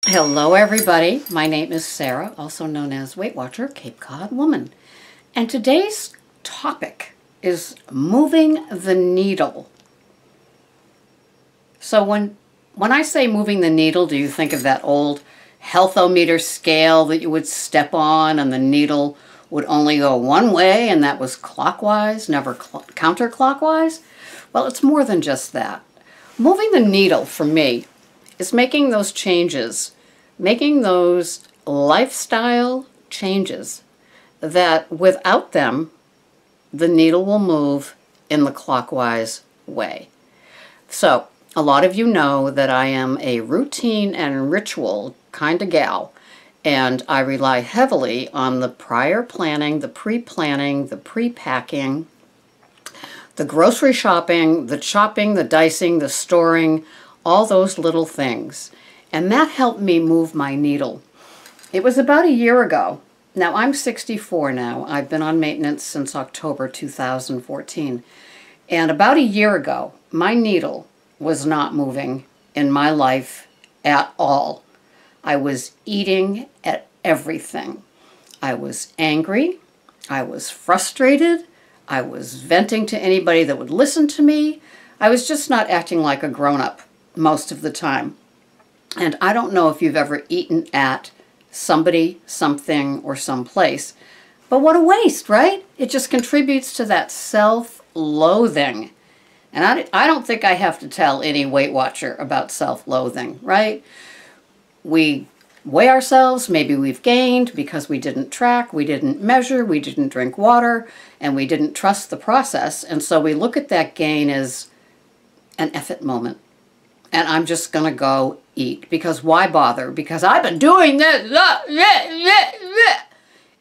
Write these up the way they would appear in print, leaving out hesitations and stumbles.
Hello everybody, my name is Sarah, also known as Weight Watcher Cape Cod Woman. And today's topic is moving the needle. So when I say moving the needle, do you think of that old healthometer scale that you would step on and the needle would only go one way and that was clockwise, never counterclockwise? Well, it's more than just that. Moving the needle for me is making those changes, making those lifestyle changes that without them, the needle will move in the clockwise way. So, a lot of you know that I am a routine and ritual kind of gal, and I rely heavily on the prior planning, the pre-planning, the pre-packing, the grocery shopping, the dicing, the storing, all those little things. And that helped me move my needle. It was about a year ago. Now, I'm 64 now. I've been on maintenance since October 2014. And about a year ago, my needle was not moving in my life at all. I was eating at everything. I was angry. I was frustrated. I was venting to anybody that would listen to me. I was just not acting like a grown-up most of the time. And I don't know if you've ever eaten at somebody, something, or someplace, but what a waste, right? It just contributes to that self-loathing. And I don't think I have to tell any Weight Watcher about self-loathing, right? We weigh ourselves, maybe we've gained because we didn't track, we didn't measure, we didn't drink water, and we didn't trust the process. And so we look at that gain as an effort moment. And I'm just going to go eat. Because why bother? Because I've been doing this.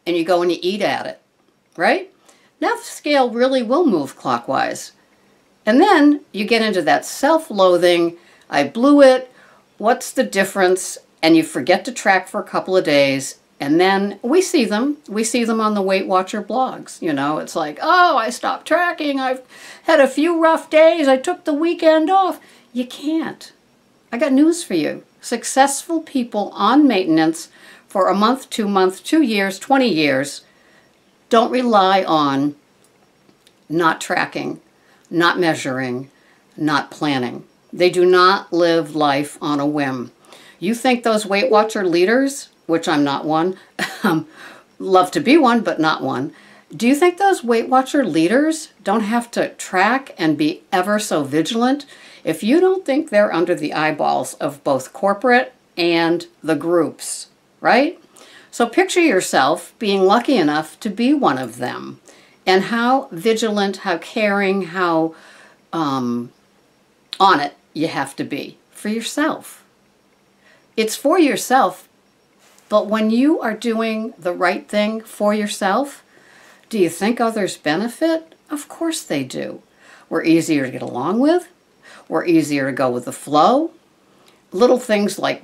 And you go and you eat at it, right? Now the scale really will move clockwise. And then you get into that self-loathing. I blew it. What's the difference? And you forget to track for a couple of days. And then we see them. We see them on the Weight Watcher blogs. You know, it's like, oh, I stopped tracking. I've had a few rough days. I took the weekend off. You can't. I got news for you. Successful people on maintenance for a month, 2 months, 2 years, 20 years don't rely on not tracking, not measuring, not planning. They do not live life on a whim. You think those Weight Watcher leaders, which I'm not one, love to be one, but not one, do you think those Weight Watcher leaders don't have to track and be ever so vigilant? If you don't think they're under the eyeballs of both corporate and the groups, right? So picture yourself being lucky enough to be one of them, and how vigilant, how caring, how on it you have to be for yourself. It's for yourself, but when you are doing the right thing for yourself, do you think others benefit? Of course they do. We're easier to get along with. We're easier to go with the flow. Little things like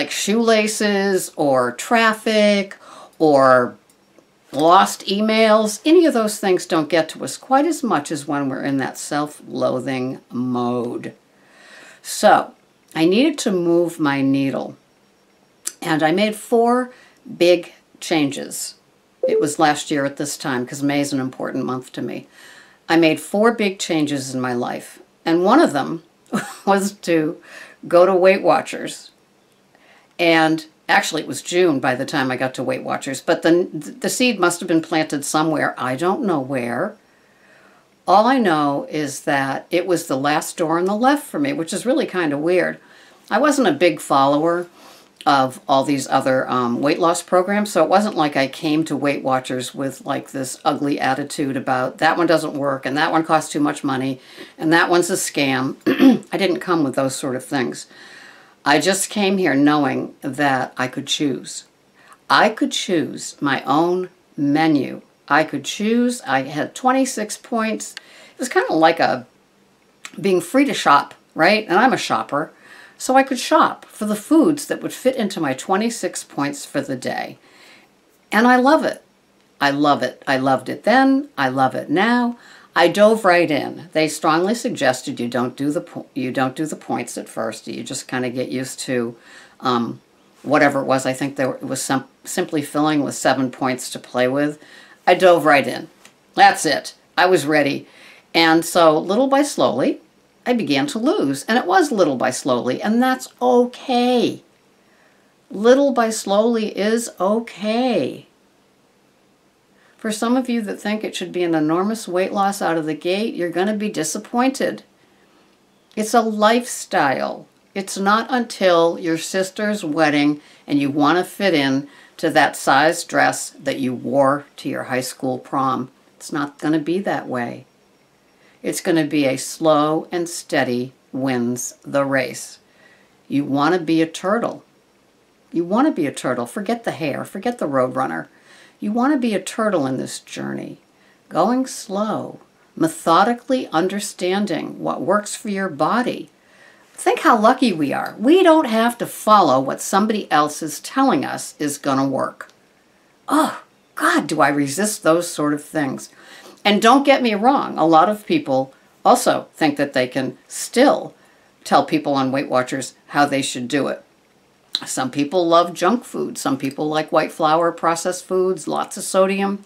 shoelaces or traffic or lost emails, any of those things don't get to us quite as much as when we're in that self-loathing mode. So I needed to move my needle, and I made 4 big changes. It was last year at this time because May is an important month to me. I made 4 big changes in my life, and one of them was to go to Weight Watchers. And actually it was June by the time I got to Weight Watchers, but the seed must have been planted somewhere. I don't know where. All I know is that it was the last door on the left for me, which is really kind of weird. I wasn't a big follower of all these other weight loss programs, so it wasn't like I came to Weight Watchers with like this ugly attitude about that one doesn't work and that one costs too much money and that one's a scam. I didn't come with those sort of things. I just came here knowing that I could choose. I could choose my own menu. I could choose. I had 26 points. It was kind of like being free to shop, right? And I'm a shopper. So I could shop for the foods that would fit into my 26 points for the day. And I love it. I love it. I loved it then. I love it now. I dove right in. They strongly suggested you don't do the points at first. You just kind of get used to whatever it was. I think it was simply filling with 7 points to play with. I dove right in. That's it. I was ready. And so little by slowly, I began to lose. And it was little by slowly, and that's okay. Little by slowly is okay. For some of you that think it should be an enormous weight loss out of the gate, you're going to be disappointed. It's a lifestyle. It's not until your sister's wedding and you want to fit in to that size dress that you wore to your high school prom. It's not going to be that way. It's going to be a slow and steady wins the race. You want to be a turtle. You want to be a turtle. Forget the hare. Forget the roadrunner. You want to be a turtle in this journey. Going slow. Methodically understanding what works for your body. Think how lucky we are. We don't have to follow what somebody else is telling us is going to work. Oh, God, do I resist those sort of things. And don't get me wrong, a lot of people also think that they can still tell people on Weight Watchers how they should do it. Some people love junk food. Some people like white flour, processed foods, lots of sodium.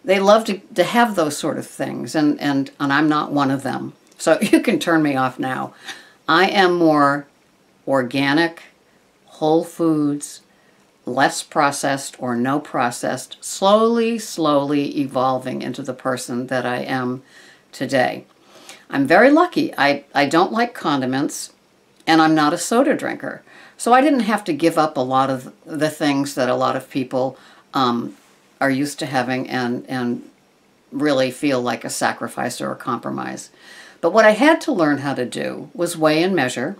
They love to have those sort of things, and I'm not one of them. So you can turn me off now. I am more organic, whole foods, less processed or no processed, slowly evolving into the person that I am today. I'm very lucky. I don't like condiments, and I'm not a soda drinker. So I didn't have to give up a lot of the things that a lot of people are used to having and really feel like a sacrifice or a compromise. But what I had to learn how to do was weigh and measure.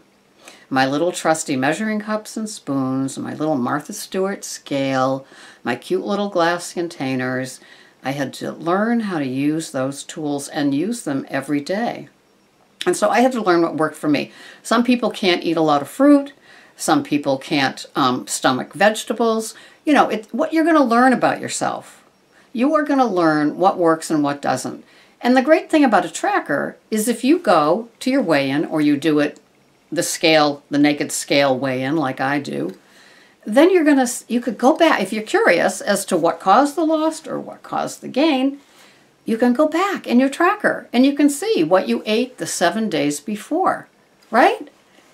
My little trusty measuring cups and spoons, my little Martha Stewart scale, my cute little glass containers. I had to learn how to use those tools and use them every day. And so I had to learn what worked for me. Some people can't eat a lot of fruit. Some people can't stomach vegetables. You know, what you're going to learn about yourself. You are going to learn what works and what doesn't. And the great thing about a tracker is if you go to your weigh-in or you do it the naked scale weigh-in like I do, then you could go back. If you're curious as to what caused the loss or what caused the gain, you can go back in your tracker and you can see what you ate the 7 days before, right?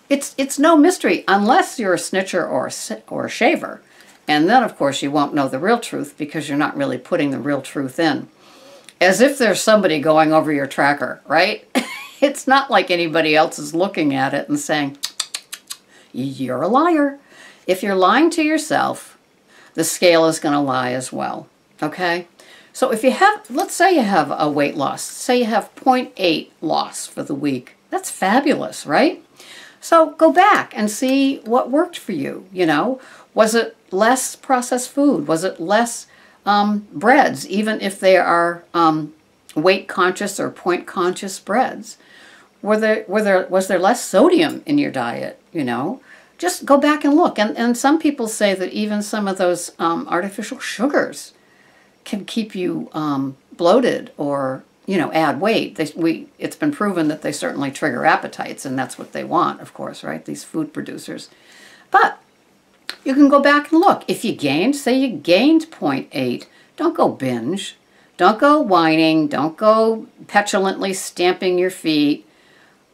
It's no mystery unless you're a snitcher or a shaver. And then, of course, you won't know the real truth because you're not really putting the real truth in. As if there's somebody going over your tracker, right? It's not like anybody else is looking at it and saying, you're a liar. If you're lying to yourself, the scale is going to lie as well, okay? So if you have, let's say you have a weight loss. Say you have 0.8 loss for the week. That's fabulous, right? So go back and see what worked for you, you know. Was it less processed food? Was it less breads, even if they are weight conscious or point conscious breads? Was there less sodium in your diet, you know? Just go back and look. And some people say that even some of those artificial sugars can keep you bloated or, you know, add weight. It's been proven that they certainly trigger appetites, and that's what they want, of course, right? These food producers. But you can go back and look. If you gained, say you gained 0.8, don't go binge. Don't go whining. Don't go petulantly stamping your feet.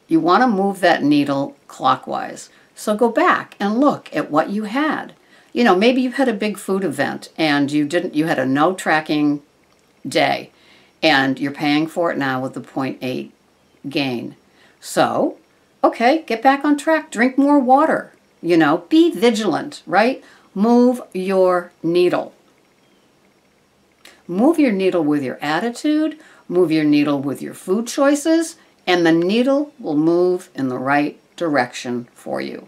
You want to move that needle clockwise. So go back and look at what you had. You know, maybe you had a big food event and you had a no tracking day and you're paying for it now with the 0.8 gain. So, okay, get back on track. Drink more water. You know, be vigilant, right? Move your needle. Move your needle with your attitude. Move your needle with your food choices. And the needle will move in the right direction for you.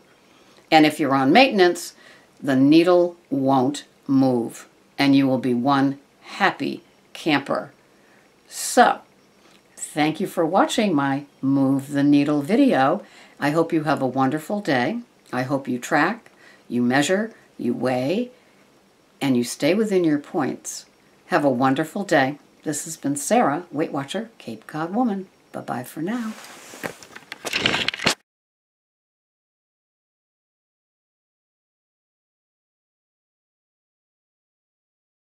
And if you're on maintenance, the needle won't move. And you will be one happy camper. So, thank you for watching my Move the Needle video. I hope you have a wonderful day. I hope you track, you measure, you weigh, and you stay within your points. Have a wonderful day. This has been Sarah, Weight Watcher, Cape Cod Woman. Bye-bye for now.